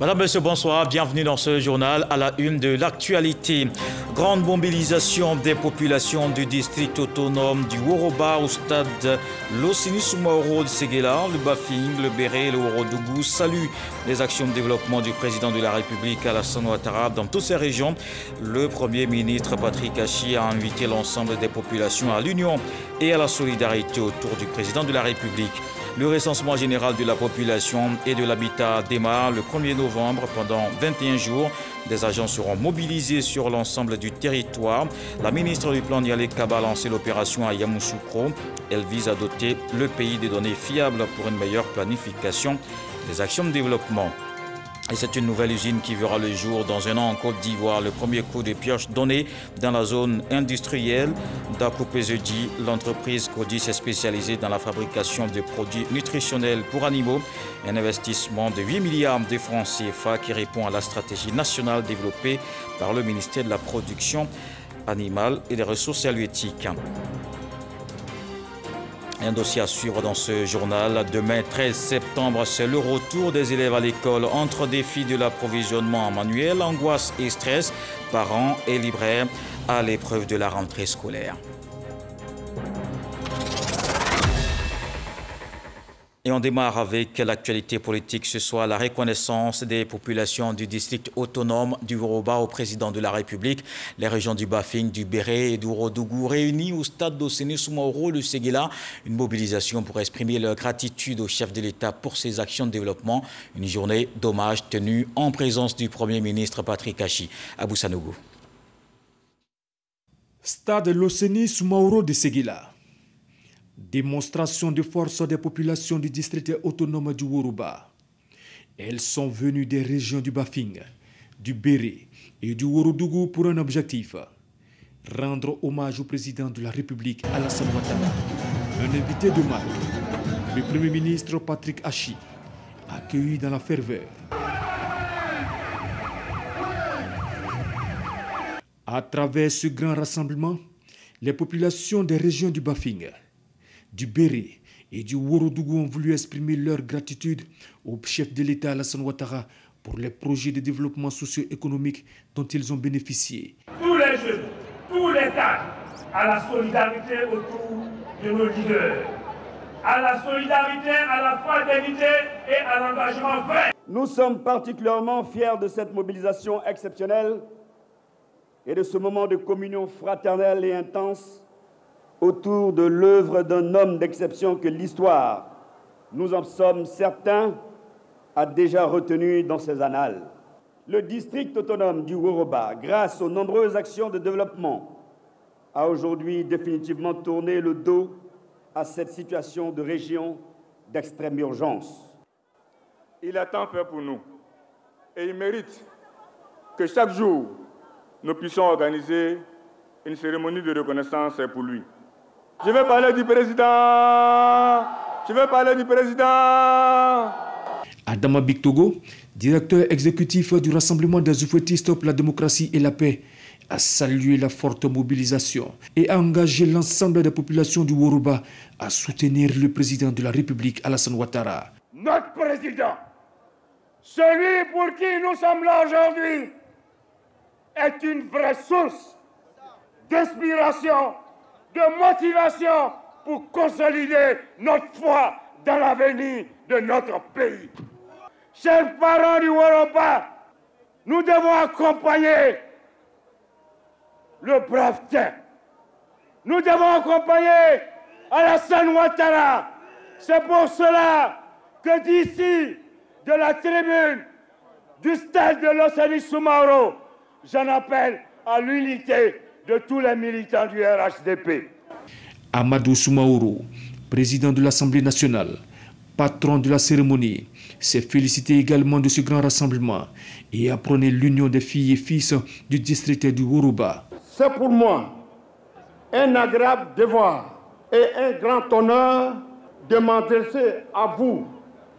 Madame, Monsieur, bonsoir. Bienvenue dans ce journal à la une de l'actualité. Grande mobilisation des populations du district autonome du Woroba au stade Losini Soumaoro de Séguéla. Le Bafing, le Béré et le Ourodougou saluent les actions de développement du président de la République Alassane Ouattara dans toutes ces régions. Le Premier ministre Patrick Achi a invité l'ensemble des populations à l'union et à la solidarité autour du président de la République. Le recensement général de la population et de l'habitat démarre le 1er novembre pendant 21 jours. Des agents seront mobilisés sur l'ensemble du territoire. La ministre du Plan Nialé Kaba a lancé l'opération à Yamoussoukro. Elle vise à doter le pays de données fiables pour une meilleure planification des actions de développement. Et c'est une nouvelle usine qui verra le jour dans un an en Côte d'Ivoire. Le premier coup de pioche donné dans la zone industrielle d'Akopezedi. L'entreprise Codis est spécialisée dans la fabrication de produits nutritionnels pour animaux. Un investissement de 8 milliards de francs CFA qui répond à la stratégie nationale développée par le ministère de la Production animale et des ressources halieutiques. Un dossier à suivre dans ce journal. Demain, 13 septembre, c'est le retour des élèves à l'école. Entre défis de l'approvisionnement en manuel, angoisse et stress, parents et libraires à l'épreuve de la rentrée scolaire. Et on démarre avec l'actualité politique ce soir, la reconnaissance des populations du district autonome du Woroba au président de la République. Les régions du Bafing, du Béré et du Ourodougou réunies au stade Losini Soumaoro de Séguéla. Une mobilisation pour exprimer leur gratitude au chef de l'État pour ses actions de développement. Une journée d'hommage tenue en présence du Premier ministre Patrick Achi. Abou Sanogo. Stade Losini Soumaoro de Séguéla. Démonstration de force des populations du district autonome du Woroba. Elles sont venues des régions du Bafing, du Béré et du Ourodougou pour un objectif. Rendre hommage au président de la République Alassane Ouattara. Un invité de marque, le Premier ministre Patrick Achi, accueilli dans la ferveur. À travers ce grand rassemblement, les populations des régions du Bafing, du Béré et du Ourodougou ont voulu exprimer leur gratitude au chef de l'État Alassane Ouattara pour les projets de développement socio-économique dont ils ont bénéficié. Tous les jeunes, tous les cadres, à la solidarité autour de nos leaders, à la solidarité, à la fraternité et à l'engagement vrai. Nous sommes particulièrement fiers de cette mobilisation exceptionnelle et de ce moment de communion fraternelle et intense autour de l'œuvre d'un homme d'exception que l'histoire, nous en sommes certains, a déjà retenu dans ses annales. Le district autonome du Woroba, grâce aux nombreuses actions de développement, a aujourd'hui définitivement tourné le dos à cette situation de région d'extrême urgence. Il a tant fait pour nous et il mérite que chaque jour, nous puissions organiser une cérémonie de reconnaissance pour lui. Je vais parler du président. Je vais parler du président. Adama Bictogo, directeur exécutif du Rassemblement des oufouettistes pour la démocratie et la paix, a salué la forte mobilisation et a engagé l'ensemble des populations du Woroba à soutenir le président de la République Alassane Ouattara. Notre président, celui pour qui nous sommes là aujourd'hui, est une vraie source d'inspiration, de motivation pour consolider notre foi dans l'avenir de notre pays. Chers parents du Woroba, nous devons accompagner le brave Tien. Nous devons accompagner Alassane Ouattara. C'est pour cela que d'ici, de la tribune du stade de Losini Soumaoro, j'en appelle à l'unité de tous les militants du RHDP. Amadou Soumaoro, président de l'Assemblée nationale, patron de la cérémonie, s'est félicité également de ce grand rassemblement et a prôné l'union des filles et fils du district du Woroba. C'est pour moi un agréable devoir et un grand honneur de m'adresser à vous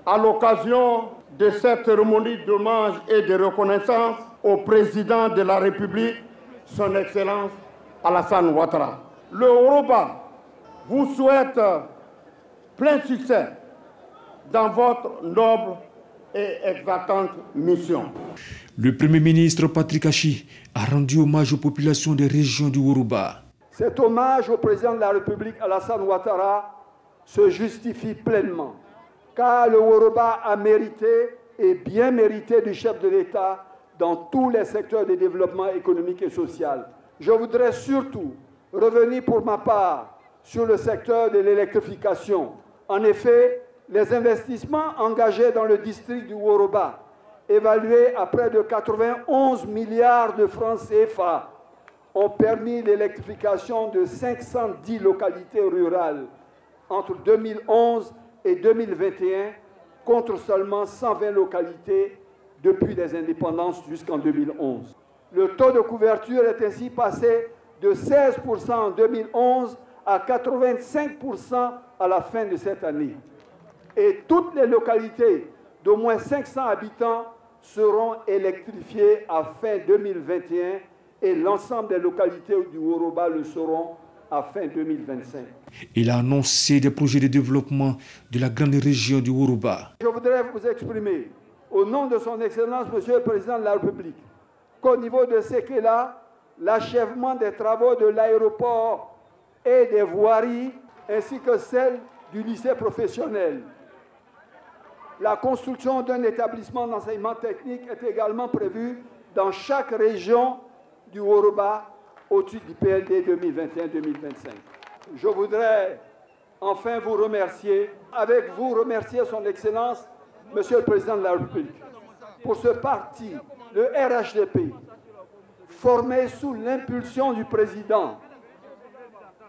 à l'occasion de cette cérémonie d'hommage et de reconnaissance au président de la République, son Excellence Alassane Ouattara. Le Woroba vous souhaite plein succès dans votre noble et éclatante mission. Le Premier ministre Patrick Achi a rendu hommage aux populations des régions du Yoruba. Cet hommage au président de la République Alassane Ouattara se justifie pleinement, car le Yoruba a mérité et bien mérité du chef de l'État dans tous les secteurs de développement économique et social. Je voudrais surtout revenir pour ma part sur le secteur de l'électrification. En effet, les investissements engagés dans le district du Yoruba, évalués à près de 91 milliards de francs CFA, ont permis l'électrification de 510 localités rurales entre 2011 et 2021, contre seulement 120 localités depuis les indépendances jusqu'en 2011. Le taux de couverture est ainsi passé de 16% en 2011 à 85% à la fin de cette année. Et toutes les localités d'au moins 500 habitants seront électrifiées à fin 2021 et l'ensemble des localités du Yoruba le seront à fin 2025. Il a annoncé des projets de développement de la grande région du Yoruba. Je voudrais vous exprimer, au nom de son Excellence, Monsieur le Président de la République, qu'au niveau de Sekela, l'achèvement des travaux de l'aéroport et des voiries, ainsi que celle du lycée professionnel. La construction d'un établissement d'enseignement technique est également prévue dans chaque région du Yoruba au titre du PLD 2021-2025. Je voudrais enfin vous remercier, avec vous remercier son Excellence, Monsieur le Président de la République, pour ce parti, le RHDP, formé sous l'impulsion du Président,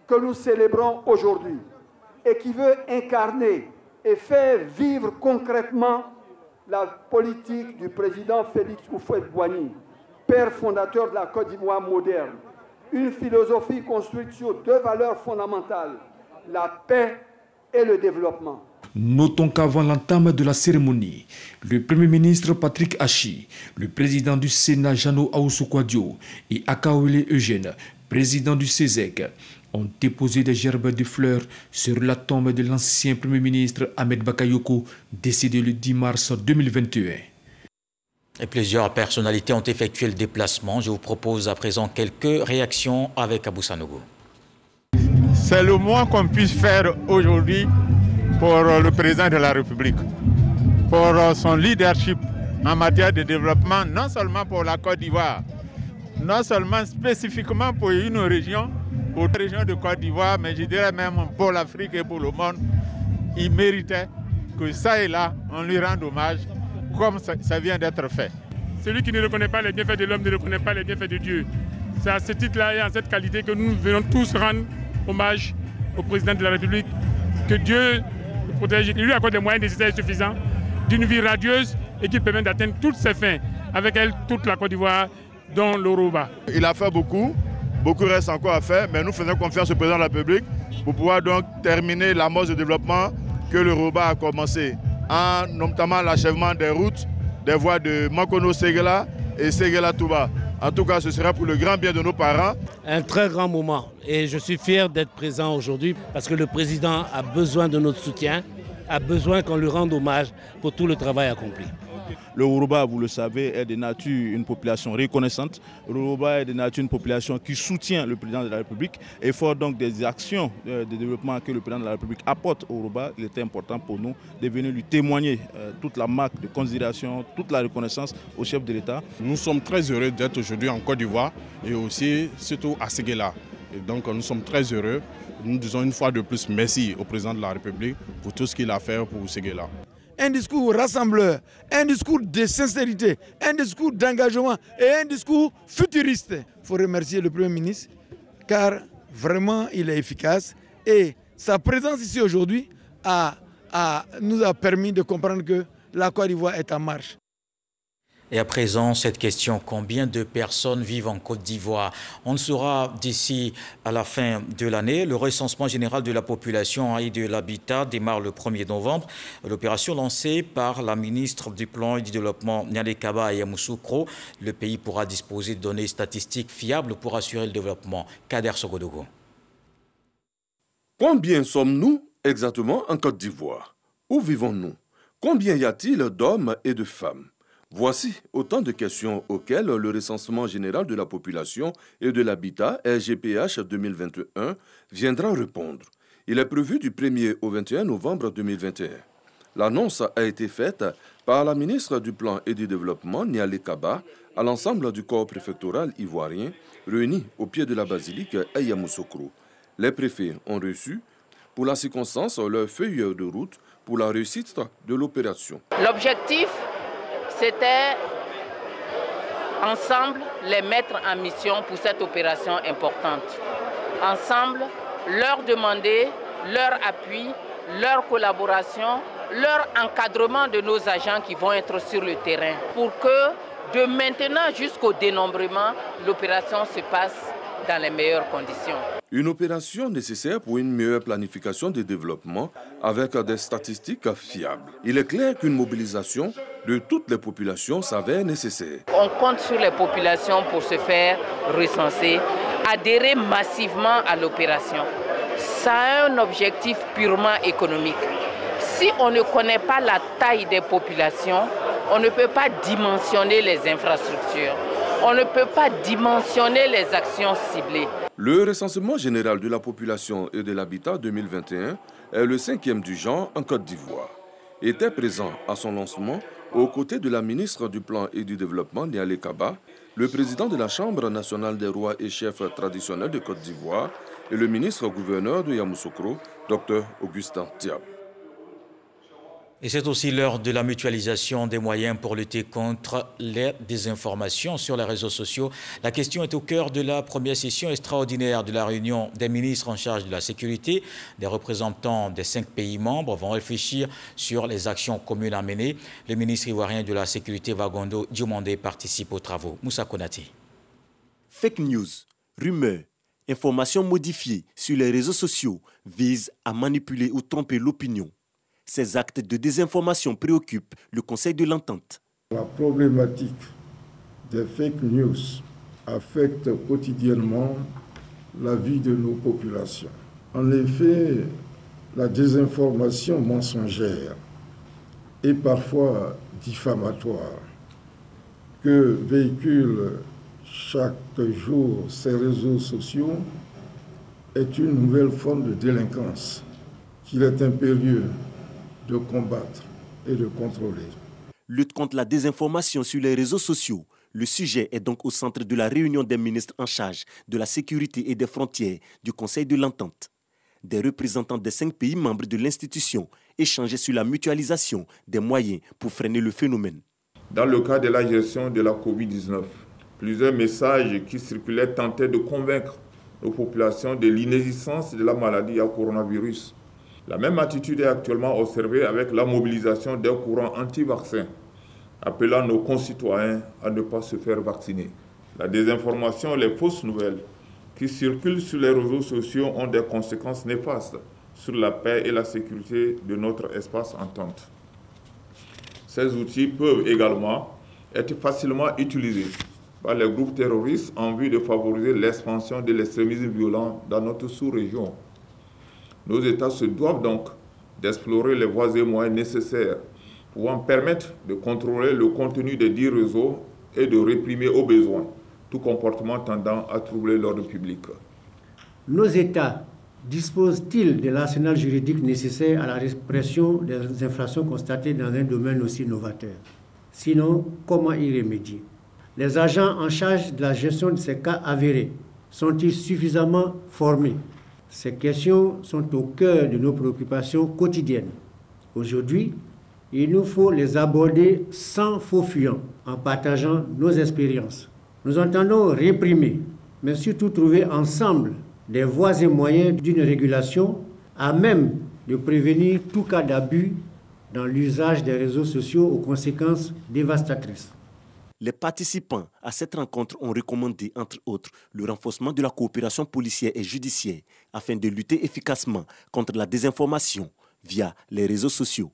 que nous célébrons aujourd'hui, et qui veut incarner et faire vivre concrètement la politique du président Félix Houphouët-Boigny, père fondateur de la Côte d'Ivoire moderne. Une philosophie construite sur deux valeurs fondamentales, la paix et le développement. Notons qu'avant l'entame de la cérémonie, le Premier ministre Patrick Achi, le président du Sénat Jano Aoussou-Kouadio et Akaoulé Eugène, président du CESEC, ont déposé des gerbes de fleurs sur la tombe de l'ancien Premier ministre Ahmed Bakayoko, décédé le 10 mars 2021. Et plusieurs personnalités ont effectué le déplacement. Je vous propose à présent quelques réactions avec Abou Sanogo. C'est le moins qu'on puisse faire aujourd'hui pour le président de la République, pour son leadership en matière de développement, non seulement pour la Côte d'Ivoire, non seulement spécifiquement pour une région, pour la région de Côte d'Ivoire, mais je dirais même pour l'Afrique et pour le monde. Il méritait que ça et là, on lui rende hommage comme ça vient d'être fait. Celui qui ne reconnaît pas les bienfaits de l'homme ne reconnaît pas les bienfaits de Dieu. C'est à ce titre-là et à cette qualité que nous venons tous rendre hommage au président de la République, que Dieu le protège, qu'il lui accorde les moyens nécessaires et suffisants d'une vie radieuse et qu'il permette d'atteindre toutes ses fins, avec elle toute la Côte d'Ivoire, dont le Yoruba. Il a fait beaucoup, beaucoup reste encore à faire, mais nous faisons confiance au président de la République pour pouvoir donc terminer l'amorce de développement que le Yoruba a commencé, en notamment l'achèvement des routes, des voies de Makono-Ségéla et Ségéla-Touba. En tout cas, ce sera pour le grand bien de nos parents. Un très grand moment et je suis fier d'être présent aujourd'hui parce que le président a besoin de notre soutien, a besoin qu'on lui rende hommage pour tout le travail accompli. Le Yoruba, vous le savez, est de nature une population reconnaissante. Le Yoruba est de nature une population qui soutient le président de la République. Et fort donc des actions de développement que le président de la République apporte au Yoruba, il était important pour nous de venir lui témoigner toute la marque de considération, toute la reconnaissance au chef de l'État. Nous sommes très heureux d'être aujourd'hui en Côte d'Ivoire et aussi surtout à Ségéla. Et donc nous sommes très heureux. Nous disons une fois de plus merci au président de la République pour tout ce qu'il a fait pour Ségéla. Un discours rassembleur, un discours de sincérité, un discours d'engagement et un discours futuriste. Il faut remercier le Premier ministre car vraiment il est efficace et sa présence ici aujourd'hui nous a permis de comprendre que la Côte d'Ivoire est en marche. Et à présent, cette question, combien de personnes vivent en Côte d'Ivoire? On le saura d'ici à la fin de l'année. Le recensement général de la population et de l'habitat démarre le 1er novembre. L'opération lancée par la ministre du Plan et du Développement, Nyale Kaba Yamoussoukro. Le pays pourra disposer de données statistiques fiables pour assurer le développement. Kader Sogodogo. Combien sommes-nous exactement en Côte d'Ivoire? Où vivons-nous? Combien y a-t-il d'hommes et de femmes? Voici autant de questions auxquelles le recensement général de la population et de l'habitat, RGPH 2021, viendra répondre. Il est prévu du 1er au 21 novembre 2021. L'annonce a été faite par la ministre du Plan et du Développement, Nialé Kaba, à l'ensemble du corps préfectoral ivoirien, réuni au pied de la basilique à Yamoussoukro. Les préfets ont reçu, pour la circonstance, leur feuille de route pour la réussite de l'opération. L'objectif, c'était ensemble les mettre en mission pour cette opération importante. Ensemble, leur demander leur appui, leur collaboration, leur encadrement de nos agents qui vont être sur le terrain pour que de maintenant jusqu'au dénombrement, l'opération se passe dans les meilleures conditions. Une opération nécessaire pour une meilleure planification du développement avec des statistiques fiables. Il est clair qu'une mobilisation de toutes les populations s'avère nécessaire. On compte sur les populations pour se faire recenser, adhérer massivement à l'opération. Ça a un objectif purement économique. Si on ne connaît pas la taille des populations, on ne peut pas dimensionner les infrastructures. On ne peut pas dimensionner les actions ciblées. Le recensement général de la population et de l'habitat 2021 est le 5e du genre en Côte d'Ivoire. Était présent à son lancement, aux côtés de la ministre du Plan et du Développement, Nialé Kaba, le président de la Chambre nationale des rois et chefs traditionnels de Côte d'Ivoire et le ministre-gouverneur de Yamoussoukro, Dr Augustin Thiam. Et c'est aussi l'heure de la mutualisation des moyens pour lutter contre les désinformations sur les réseaux sociaux. La question est au cœur de la première session extraordinaire de la réunion des ministres en charge de la sécurité. Des représentants des 5 pays membres vont réfléchir sur les actions communes à mener. Le ministre ivoirien de la Sécurité, Wagondo Diomandé, participe aux travaux. Moussa Konaté. Fake news, rumeurs, informations modifiées sur les réseaux sociaux visent à manipuler ou tromper l'opinion. Ces actes de désinformation préoccupent le Conseil de l'Entente. La problématique des fake news affecte quotidiennement la vie de nos populations. En effet, la désinformation mensongère et parfois diffamatoire que véhiculent chaque jour ces réseaux sociaux est une nouvelle forme de délinquance qu'il est impérieux de combattre et de contrôler. Lutte contre la désinformation sur les réseaux sociaux. Le sujet est donc au centre de la réunion des ministres en charge de la sécurité et des frontières du Conseil de l'Entente. Des représentants des 5 pays membres de l'institution échangeaient sur la mutualisation des moyens pour freiner le phénomène. Dans le cas de la gestion de la Covid-19, plusieurs messages qui circulaient tentaient de convaincre nos populations de l'inexistence de la maladie à coronavirus. La même attitude est actuellement observée avec la mobilisation d'un courant anti-vaccin, appelant nos concitoyens à ne pas se faire vacciner. La désinformation, les fausses nouvelles qui circulent sur les réseaux sociaux ont des conséquences néfastes sur la paix et la sécurité de notre espace entente. Ces outils peuvent également être facilement utilisés par les groupes terroristes en vue de favoriser l'expansion de l'extrémisme violent dans notre sous-région. Nos États se doivent donc d'explorer les voies et moyens nécessaires pouvant permettre de contrôler le contenu des dits réseaux et de réprimer au besoin tout comportement tendant à troubler l'ordre public. Nos États disposent-ils de l'arsenal juridique nécessaire à la répression des infractions constatées dans un domaine aussi novateur? Sinon, comment y remédier? Les agents en charge de la gestion de ces cas avérés sont-ils suffisamment formés? Ces questions sont au cœur de nos préoccupations quotidiennes. Aujourd'hui, il nous faut les aborder sans faux fuyant, en partageant nos expériences. Nous entendons réprimer, mais surtout trouver ensemble des voies et moyens d'une régulation à même de prévenir tout cas d'abus dans l'usage des réseaux sociaux aux conséquences dévastatrices. Les participants à cette rencontre ont recommandé, entre autres, le renforcement de la coopération policière et judiciaire afin de lutter efficacement contre la désinformation via les réseaux sociaux.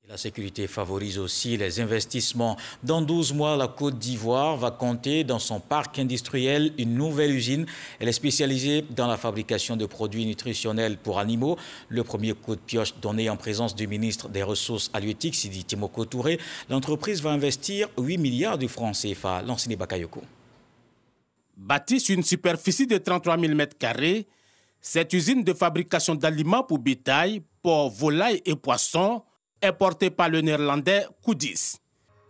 La sécurité favorise aussi les investissements. Dans 12 mois, la Côte d'Ivoire va compter dans son parc industriel une nouvelle usine. Elle est spécialisée dans la fabrication de produits nutritionnels pour animaux. Le premier coup de pioche donné en présence du ministre des Ressources halieutiques, Sidi Timoko Touré. L'entreprise va investir 8 milliards de francs CFA. Lansine Bakayoko. Bâtie sur une superficie de 33 000 m², cette usine de fabrication d'aliments pour bétail, porcs, volailles et poissons est portée par le néerlandais Koudis.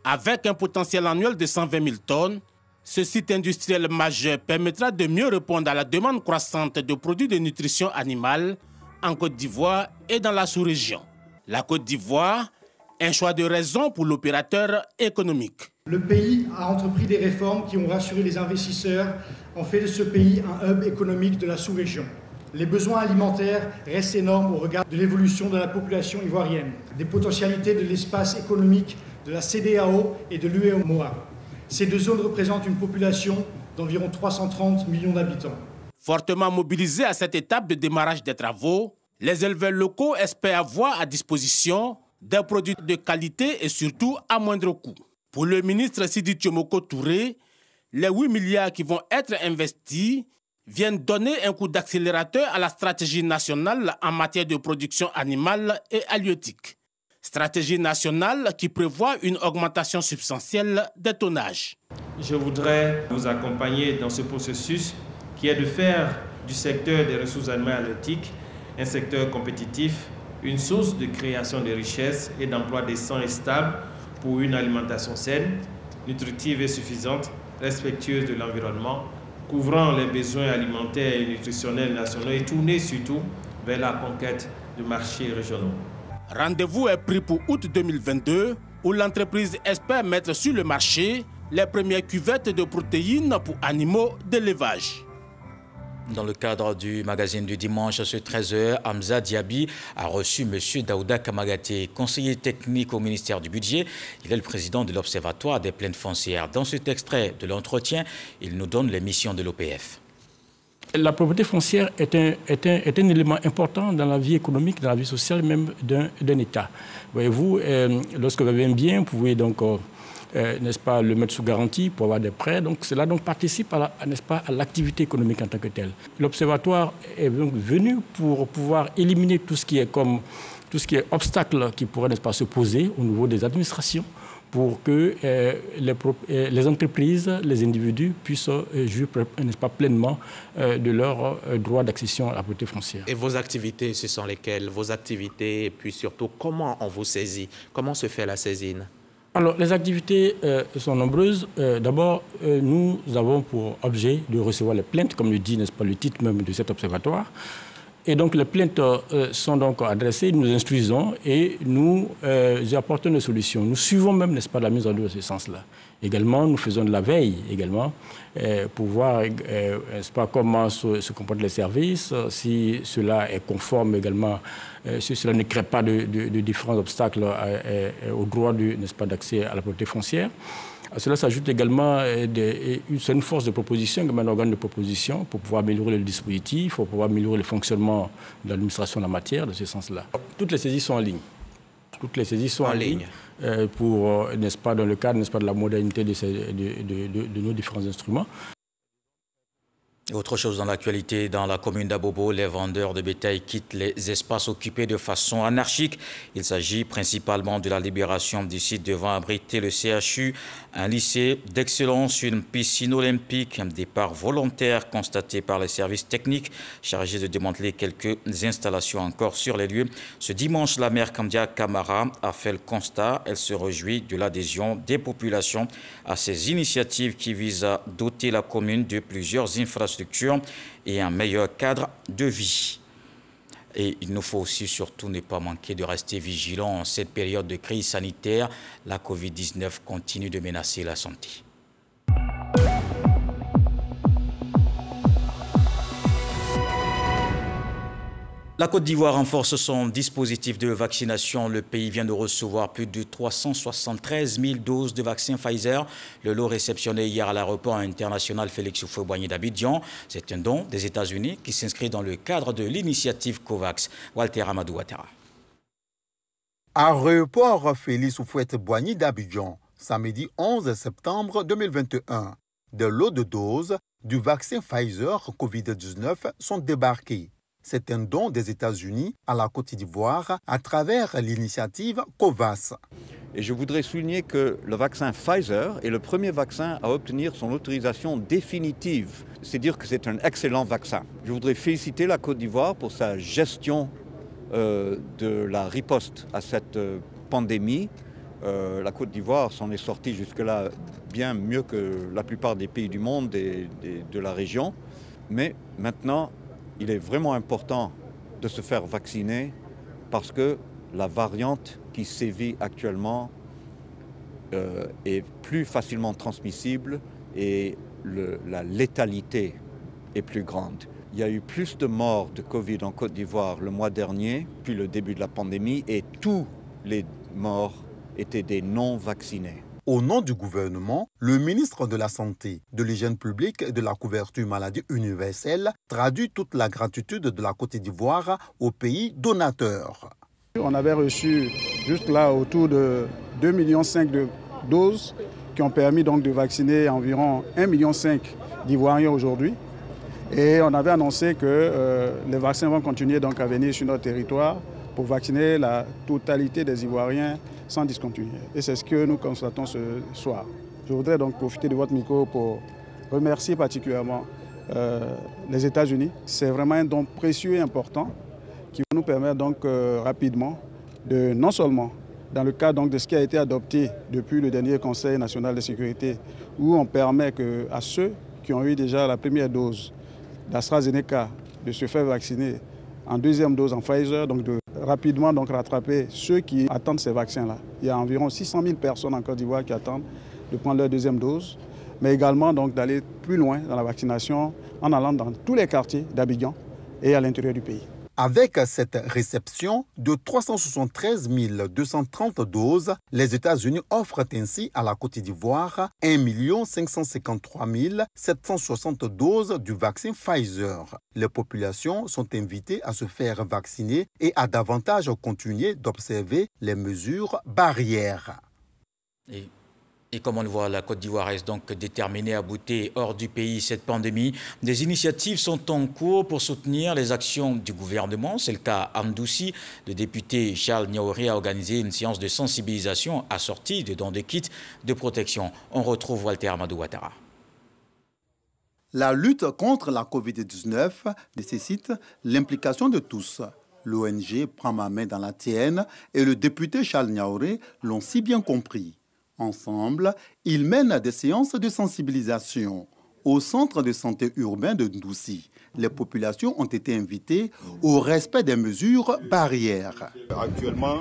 Avec un potentiel annuel de 120 000 tonnes, ce site industriel majeur permettra de mieux répondre à la demande croissante de produits de nutrition animale en Côte d'Ivoire et dans la sous-région. La Côte d'Ivoire, un choix de raison pour l'opérateur économique. Le pays a entrepris des réformes qui ont rassuré les investisseurs, ont fait de ce pays un hub économique de la sous-région. Les besoins alimentaires restent énormes au regard de l'évolution de la population ivoirienne, des potentialités de l'espace économique de la CEDEAO et de l'UEMOA. Ces deux zones représentent une population d'environ 330 millions d'habitants. Fortement mobilisés à cette étape de démarrage des travaux, les éleveurs locaux espèrent avoir à disposition des produits de qualité et surtout à moindre coût. Pour le ministre Sidi Timoko Touré, les 8 milliards qui vont être investis viennent donner un coup d'accélérateur à la stratégie nationale en matière de production animale et halieutique. Stratégie nationale qui prévoit une augmentation substantielle des tonnages. Je voudrais vous accompagner dans ce processus qui est de faire du secteur des ressources animales halieutiques un secteur compétitif, une source de création de richesses et d'emplois décents et stables pour une alimentation saine, nutritive et suffisante, respectueuse de l'environnement, couvrant les besoins alimentaires et nutritionnels nationaux et tournée surtout vers la conquête de marchés régionaux. Rendez-vous est pris pour août 2022 où l'entreprise espère mettre sur le marché les premières cuvettes de protéines pour animaux d'élevage. Dans le cadre du magazine du dimanche, ce 13h, Hamza Diaby a reçu M. Daouda Kamagaté, conseiller technique au ministère du Budget. Il est le président de l'Observatoire des plaines foncières. Dans cet extrait de l'entretien, il nous donne les missions de l'OPF. La propriété foncière est un élément important dans la vie économique, dans la vie sociale même d'un État. Voyez-vous, lorsque vous avez un bien, vous pouvez donc n'est-ce pas, le mettre sous garantie pour avoir des prêts. Donc cela donc participe n'est-ce pas, à l'activité économique en tant que telle. L'Observatoire est donc venu pour pouvoir éliminer tout ce qui est obstacle qui pourrait, n'est-ce pas, se poser au niveau des administrations pour que les entreprises, les individus puissent jouir, n'est-ce pas, pleinement de leur droit d'accession à la propriété foncière. Et vos activités, ce sont lesquelles? Vos activités et puis surtout, comment on vous saisit? Comment se fait la saisine? Alors, les activités sont nombreuses. D'abord, nous avons pour objet de recevoir les plaintes, comme le dit, n'est-ce pas, le titre même de cet observatoire. Et donc, les plaintes sont donc adressées, nous instruisons et nous apportons des solutions. Nous suivons même, n'est-ce pas, la mise en œuvre de ce sens-là. Également, nous faisons de la veille également pour voir, n'est-ce pas, comment se comportent les services, si cela est conforme également, si cela ne crée pas de différents obstacles au droit, n'est-ce pas, d'accès à la propriété foncière. À cela s'ajoute également une force de proposition, un organe de proposition pour pouvoir améliorer le dispositif, pour pouvoir améliorer le fonctionnement de l'administration en la matière, dans ce sens-là. Toutes les saisies sont en ligne. Toutes les saisies sont en ligne pour, n'est-ce pas, dans le cadre, n'est-ce pas, de la modernité de nos différents instruments. Autre chose dans l'actualité, dans la commune d'Abobo, les vendeurs de bétail quittent les espaces occupés de façon anarchique. Il s'agit principalement de la libération du site devant abriter le CHU, un lycée d'excellence, une piscine olympique, un départ volontaire constaté par les services techniques chargés de démanteler quelques installations encore sur les lieux. Ce dimanche, la maire Kamdia Kamara a fait le constat. Elle se réjouit de l'adhésion des populations à ces initiatives qui visent à doter la commune de plusieurs infrastructures et un meilleur cadre de vie. Et il nous faut aussi surtout ne pas manquer de rester vigilants en cette période de crise sanitaire. La Covid-19 continue de menacer la santé. La Côte d'Ivoire renforce son dispositif de vaccination. Le pays vient de recevoir plus de 373 000 doses de vaccins Pfizer. Le lot réceptionné hier à l'aéroport international Félix Houphouët-Boigny d'Abidjan. C'est un don des États-Unis qui s'inscrit dans le cadre de l'initiative COVAX. Walter Amadou Ouattara. Aéroport Félix Houphouët-Boigny d'Abidjan, samedi 11 septembre 2021. Des lots de doses du vaccin Pfizer Covid-19 sont débarqués. C'est un don des États-Unis à la Côte d'Ivoire à travers l'initiative COVAX. Et je voudrais souligner que le vaccin Pfizer est le premier vaccin à obtenir son autorisation définitive. C'est dire que c'est un excellent vaccin. Je voudrais féliciter la Côte d'Ivoire pour sa gestion de la riposte à cette pandémie. La Côte d'Ivoire s'en est sortie jusque-là bien mieux que la plupart des pays du monde et de la région. Mais maintenant, il est vraiment important de se faire vacciner parce que la variante qui sévit actuellement est plus facilement transmissible et la létalité est plus grande. Il y a eu plus de morts de Covid en Côte d'Ivoire le mois dernier, puis le début de la pandémie, et tous les morts étaient des non-vaccinés. Au nom du gouvernement, le ministre de la Santé, de l'Hygiène publique et de la couverture maladie universelle traduit toute la gratitude de la Côte d'Ivoire aux pays donateurs. On avait reçu juste là autour de 2,5 millions de doses qui ont permis donc de vacciner environ 1,5 million d'Ivoiriens aujourd'hui. Et on avait annoncé que les vaccins vont continuer donc à venir sur notre territoire pour vacciner la totalité des Ivoiriens sans discontinuer. Et c'est ce que nous constatons ce soir. Je voudrais donc profiter de votre micro pour remercier particulièrement les États-Unis. C'est vraiment un don précieux et important qui va nous permettre donc rapidement de, non seulement dans le cadre donc de ce qui a été adopté depuis le dernier Conseil national de sécurité, où on permet à ceux qui ont eu déjà la première dose d'AstraZeneca de se faire vacciner en deuxième dose en Pfizer, donc de rapidement donc rattraper ceux qui attendent ces vaccins-là. Il y a environ 600 000 personnes en Côte d'Ivoire qui attendent de prendre leur deuxième dose, mais également donc d'aller plus loin dans la vaccination en allant dans tous les quartiers d'Abidjan et à l'intérieur du pays. Avec cette réception de 373 230 doses, les États-Unis offrent ainsi à la Côte d'Ivoire 1 553 760 doses du vaccin Pfizer. Les populations sont invitées à se faire vacciner et à davantage continuer d'observer les mesures barrières. Et comme on le voit, la Côte d'Ivoire est donc déterminée à bouter hors du pays cette pandémie. Des initiatives sont en cours pour soutenir les actions du gouvernement. C'est le cas à Mdoussi. Le député Charles Niaouré a organisé une séance de sensibilisation assortie de dons de kits de protection. On retrouve Walter Amadou Ouattara. La lutte contre la Covid-19 nécessite l'implication de tous. L'ONG prend ma main dans la tienne et le député Charles Niaouré l'ont si bien compris. Ensemble, ils mènent des séances de sensibilisation. Au centre de santé urbain de Mdoussi, les populations ont été invitées au respect des mesures barrières. Actuellement,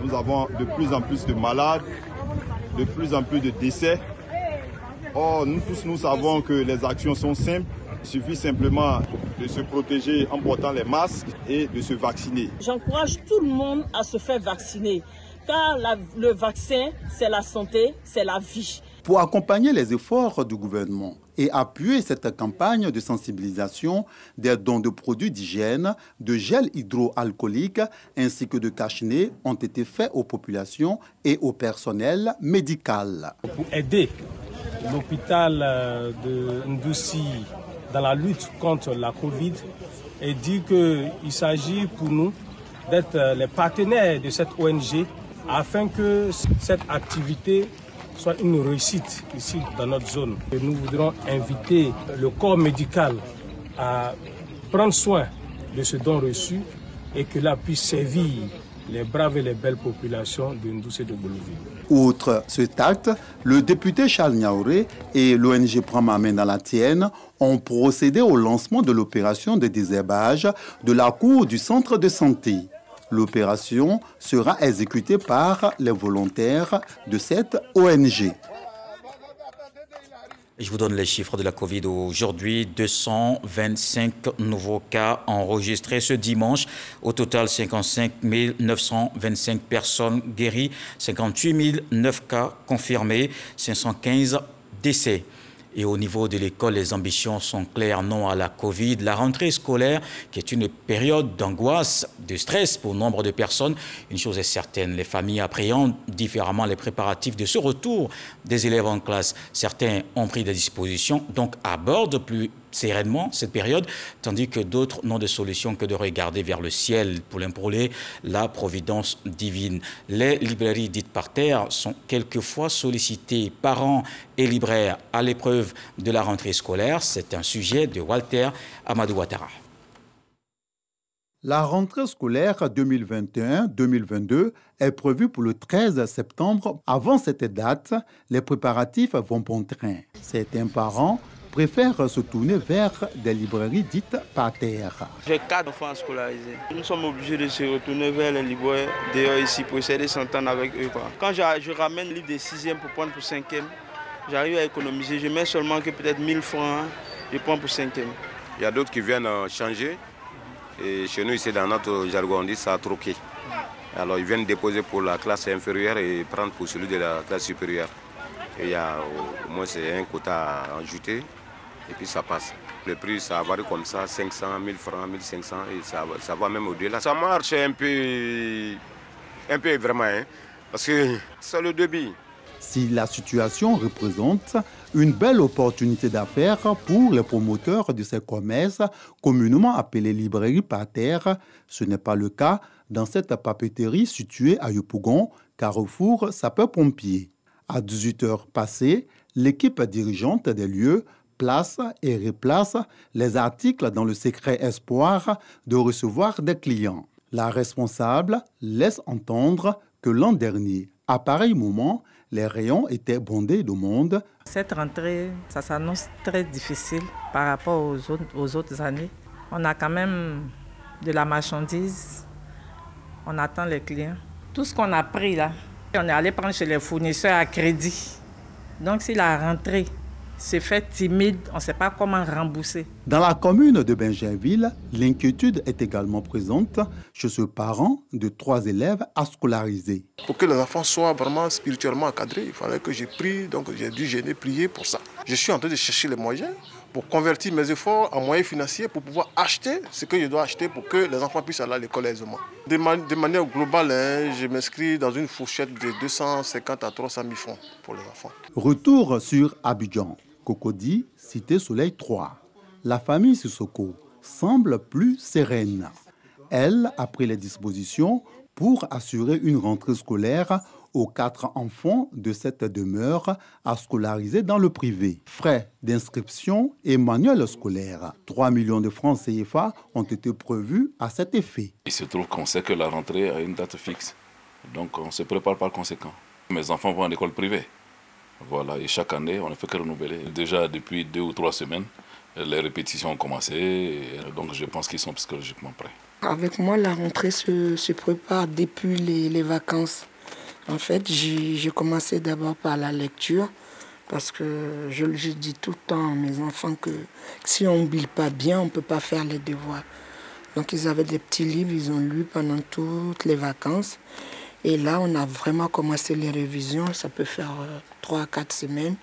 nous avons de plus en plus de malades, de plus en plus de décès. Or, nous tous, nous savons que les actions sont simples. Il suffit simplement de se protéger en portant les masques et de se vacciner. J'encourage tout le monde à se faire vacciner. Car le vaccin, c'est la santé, c'est la vie. Pour accompagner les efforts du gouvernement et appuyer cette campagne de sensibilisation, des dons de produits d'hygiène, de gel hydroalcoolique ainsi que de cache-nez ont été faits aux populations et au personnel médical. Pour aider l'hôpital de Mdoussi dans la lutte contre la Covid, et dit qu'il s'agit pour nous d'être les partenaires de cette ONG afin que cette activité soit une réussite ici dans notre zone. Et nous voudrons inviter le corps médical à prendre soin de ce don reçu et que là puisse servir les braves et les belles populations de Mdoussi et de Bolivie. Outre cet acte, le député Charles Niaouré et l'ONG Prends ma main dans la tienne ont procédé au lancement de l'opération de désherbage de la cour du centre de santé. L'opération sera exécutée par les volontaires de cette ONG. Je vous donne les chiffres de la Covid aujourd'hui. 225 nouveaux cas enregistrés ce dimanche. Au total, 55 925 personnes guéries, 58 009 cas confirmés, 515 décès. Et au niveau de l'école, les ambitions sont claires, non à la Covid. La rentrée scolaire, qui est une période d'angoisse, de stress pour nombre de personnes, une chose est certaine, les familles appréhendent différemment les préparatifs de ce retour des élèves en classe. Certains ont pris des dispositions, donc abordent plus sereinement cette période, tandis que d'autres n'ont de solution que de regarder vers le ciel pour implorer la providence divine. Les librairies dites par terre sont quelquefois sollicitées, parents et libraires, à l'épreuve de la rentrée scolaire. C'est un sujet de Walter Amadou Ouattara. La rentrée scolaire 2021-2022 est prévue pour le 13 septembre. Avant cette date, les préparatifs vont bon train. Certains parents préfèrent se tourner vers des librairies dites par terre. J'ai 4 enfants scolarisés. Nous sommes obligés de se retourner vers les libraires d'ailleurs ici pour essayer de s'entendre avec eux. Quand je ramène le livre de 6e pour prendre pour 5e, j'arrive à économiser. Je mets seulement que peut-être 1000 francs, je prends pour 5e. Il y a d'autres qui viennent changer. Et chez nous, ici, dans notre jargon, on dit ça a troqué. Alors, ils viennent déposer pour la classe inférieure et prendre pour celui de la classe supérieure. Et il y a au moins un quota à ajouter et puis ça passe. Le prix, ça varie comme ça, 500, 1000 francs, 1500 et ça va même au-delà. Ça marche un peu vraiment, hein, parce que c'est le débit. Si la situation représente une belle opportunité d'affaires pour les promoteurs de ces commerces communément appelés librairies par terre, ce n'est pas le cas dans cette papeterie située à Yopougon, carrefour sapeurs-pompiers. À 18h passées, l'équipe dirigeante des lieux place et replace les articles dans le secret espoir de recevoir des clients. La responsable laisse entendre que l'an dernier, à pareil moment, les rayons étaient bondés de monde. Cette rentrée, ça s'annonce très difficile par rapport aux autres années. On a quand même de la marchandise, on attend les clients. Tout ce qu'on a pris là, on est allé prendre chez les fournisseurs à crédit. Donc si la rentrée se fait timide, on ne sait pas comment rembourser. Dans la commune de Benjainville, l'inquiétude est également présente chez ce parent de 3 élèves à scolariser. Pour que les enfants soient vraiment spirituellement encadrés, il fallait que j'ai pris, donc j'ai dû jeûner, prier pour ça. Je suis en train de chercher les moyens pour convertir mes efforts en moyens financiers pour pouvoir acheter ce que je dois acheter pour que les enfants puissent aller à l'école aisément. De manière globale, je m'inscris dans une fourchette de 250 à 300 000 francs pour les enfants. Retour sur Abidjan. Cocody, Cité Soleil 3. La famille Sissoko semble plus sereine. Elle a pris les dispositions pour assurer une rentrée scolaire aux 4 enfants de cette demeure à scolariser dans le privé. Frais d'inscription et manuel scolaire. 3 millions de francs CFA ont été prévus à cet effet. Il se trouve qu'on sait que la rentrée a une date fixe. Donc on se prépare par conséquent. Mes enfants vont à l'école privée. Voilà, et chaque année, on ne fait que renouveler. Déjà depuis 2 ou 3 semaines, les répétitions ont commencé, et donc je pense qu'ils sont psychologiquement prêts. Avec moi, la rentrée se prépare depuis les vacances. En fait, j'ai commencé d'abord par la lecture, parce que je dis tout le temps à mes enfants que si on ne lit pas bien, on ne peut pas faire les devoirs. Donc ils avaient des petits livres, ils ont lu pendant toutes les vacances. Et là, on a vraiment commencé les révisions. Ça peut faire 3 à 4 semaines.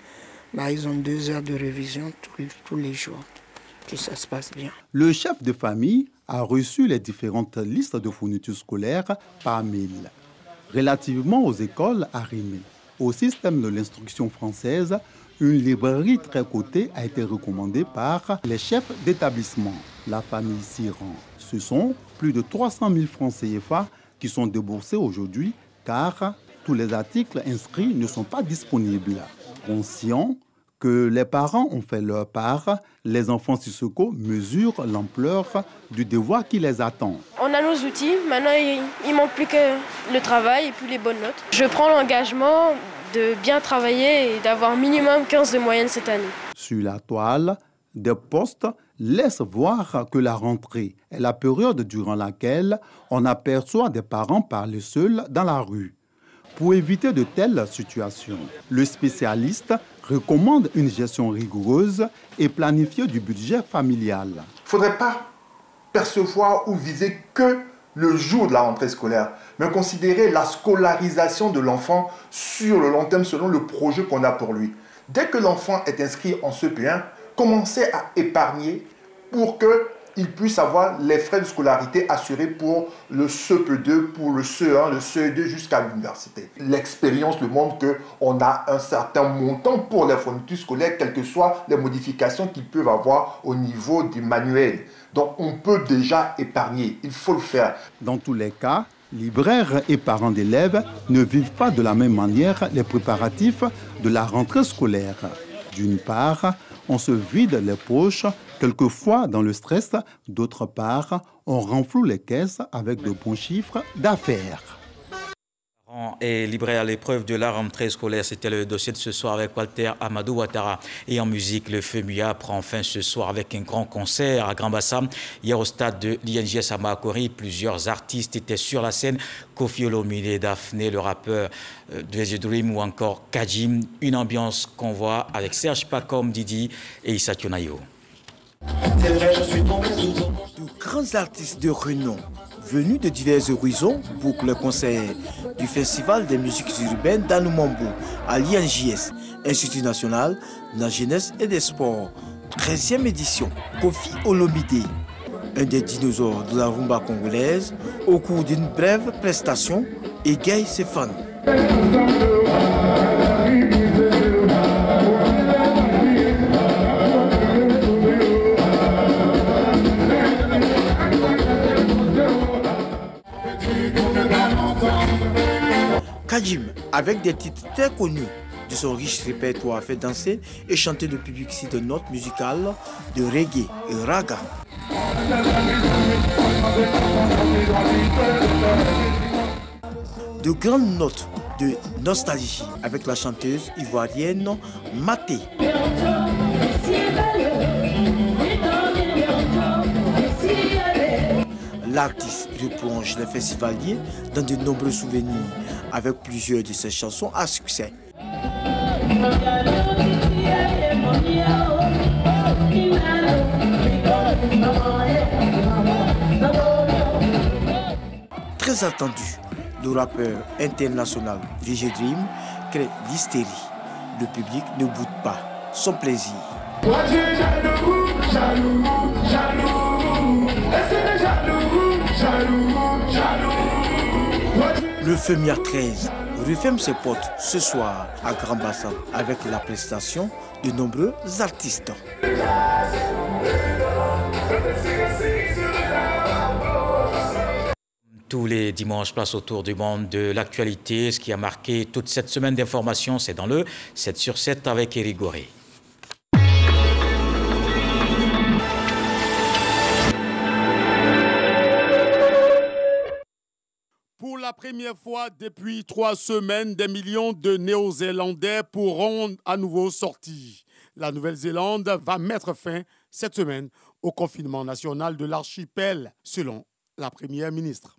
Ils ont 2 heures de révision tous les jours. Et ça se passe bien. Le chef de famille a reçu les différentes listes de fournitures scolaires par mail. Relativement aux écoles arrimées, au système de l'instruction française, une librairie très cotée a été recommandée par les chefs d'établissement. La famille s'y rend. Ce sont plus de 300 000 francs CFA qui sont déboursés aujourd'hui car tous les articles inscrits ne sont pas disponibles. Conscients que les parents ont fait leur part, les enfants Sissoko mesurent l'ampleur du devoir qui les attend. On a nos outils, maintenant il manque plus que le travail et puis les bonnes notes. Je prends l'engagement de bien travailler et d'avoir minimum 15 de moyenne cette année. Sur la toile, des postes laissent voir que la rentrée est la période durant laquelle on aperçoit des parents parler seuls dans la rue. Pour éviter de telles situations, le spécialiste recommande une gestion rigoureuse et planifiée du budget familial. Il ne faudrait pas percevoir ou viser que le jour de la rentrée scolaire, mais considérer la scolarisation de l'enfant sur le long terme selon le projet qu'on a pour lui. Dès que l'enfant est inscrit en CP1, commencez à épargner pour qu'il puisse avoir les frais de scolarité assurés pour le CP2, pour le CE1, le CE2 jusqu'à l'université. L'expérience nous montre qu'on a un certain montant pour les fournitures scolaires, quelles que soient les modifications qu'ils peuvent avoir au niveau du manuel. Donc on peut déjà épargner, il faut le faire. Dans tous les cas, libraires et parents d'élèves ne vivent pas de la même manière les préparatifs de la rentrée scolaire. D'une part, on se vide les poches, quelquefois dans le stress. D'autre part, on renfloue les caisses avec de bons chiffres d'affaires. Et libraire à l'épreuve de la rentrée scolaire, c'était le dossier de ce soir avec Walter Amadou Ouattara. Et en musique, le FEMUA prend fin ce soir avec un grand concert à Grand Bassam. Hier au stade de l'INGS à Makori, plusieurs artistes étaient sur la scène. Kofi Olomide, Daphné, le rappeur de Dream ou encore Kajim. Une ambiance qu'on voit avec Serge Pacom, Didi et Issa Tionayo. De grands artistes de renom venus de divers horizons pour le concert du Festival des musiques urbaines d'Anoumambou à l'INGS, Institut national de la jeunesse et des sports. 13e édition, Kofi Olomide, un des dinosaures de la rumba congolaise, au cours d'une brève prestation, égaye ses fans. Kajim, avec des titres très connus de son riche répertoire, fait danser et chanter le public sur de notes musicales de reggae et raga. De grandes notes de nostalgie avec la chanteuse ivoirienne Maté. L'artiste replonge les festivaliers dans de nombreux souvenirs avec plusieurs de ses chansons à succès. Très attendu, le rappeur international VG Dream crée l'hystérie. Le public ne boude pas son plaisir. Le FEMIA 13 referme ses portes ce soir à Grand Bassam avec la prestation de nombreux artistes. Tous les dimanches, place au tour du monde de l'actualité. Ce qui a marqué toute cette semaine d'informations, c'est dans le 7 sur 7 avec Éric Goré. Pour la première fois depuis 3 semaines, des millions de Néo-Zélandais pourront à nouveau sortir. La Nouvelle-Zélande va mettre fin cette semaine au confinement national de l'archipel, selon la première ministre.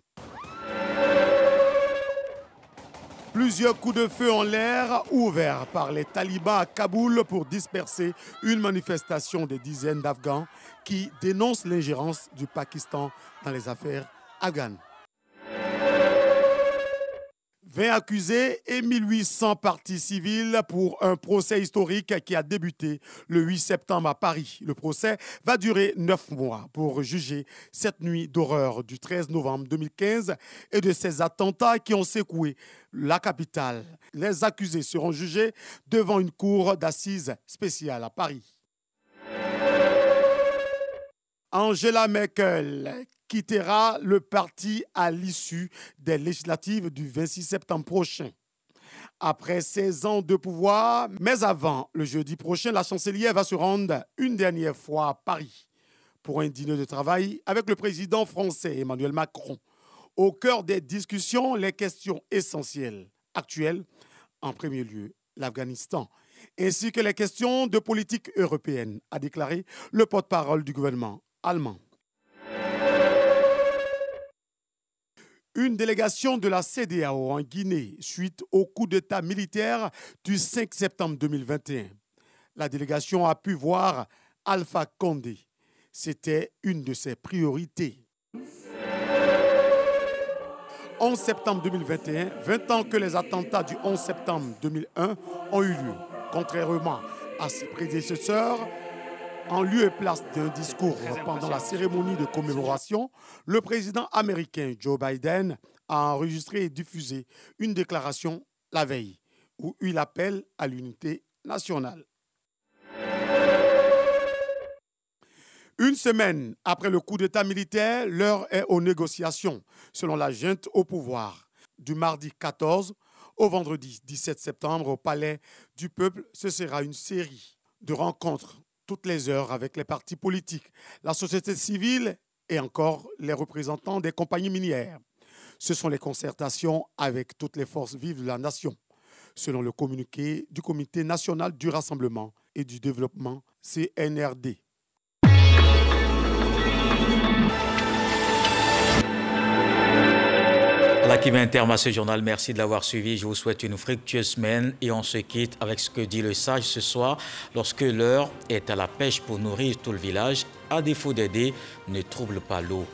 Plusieurs coups de feu en l'air ouverts par les talibans à Kaboul pour disperser une manifestation des dizaines d'Afghans qui dénoncent l'ingérence du Pakistan dans les affaires afghanes. 20 accusés et 1800 parties civiles pour un procès historique qui a débuté le 8 septembre à Paris. Le procès va durer 9 mois pour juger cette nuit d'horreur du 13 novembre 2015 et de ces attentats qui ont secoué la capitale. Les accusés seront jugés devant une cour d'assises spéciale à Paris. Angela Merkel quittera le parti à l'issue des législatives du 26 septembre prochain. Après 16 ans de pouvoir, mais avant le jeudi prochain, la chancelière va se rendre une dernière fois à Paris pour un dîner de travail avec le président français Emmanuel Macron. Au cœur des discussions, les questions essentielles actuelles, en premier lieu l'Afghanistan, ainsi que les questions de politique européenne, a déclaré le porte-parole du gouvernement allemand. Une délégation de la CEDEAO en Guinée suite au coup d'État militaire du 5 septembre 2021. La délégation a pu voir Alpha Condé. C'était une de ses priorités. 11 septembre 2021, 20 ans que les attentats du 11 septembre 2001 ont eu lieu. Contrairement à ses prédécesseurs, en lieu et place d'un discours pendant la cérémonie de commémoration, le président américain Joe Biden a enregistré et diffusé une déclaration la veille où il appelle à l'unité nationale. Une semaine après le coup d'État militaire, l'heure est aux négociations, selon la junte au pouvoir. Du mardi 14 au vendredi 17 septembre, au Palais du Peuple, ce sera une série de rencontres toutes les heures avec les partis politiques, la société civile et encore les représentants des compagnies minières. Ce sont les concertations avec toutes les forces vives de la nation, selon le communiqué du Comité national du rassemblement et du développement, CNRD. Là qui met un terme à ce journal, merci de l'avoir suivi. Je vous souhaite une fructueuse semaine et on se quitte avec ce que dit le sage ce soir. Lorsque l'heure est à la pêche pour nourrir tout le village, à défaut d'aider, ne trouble pas l'eau.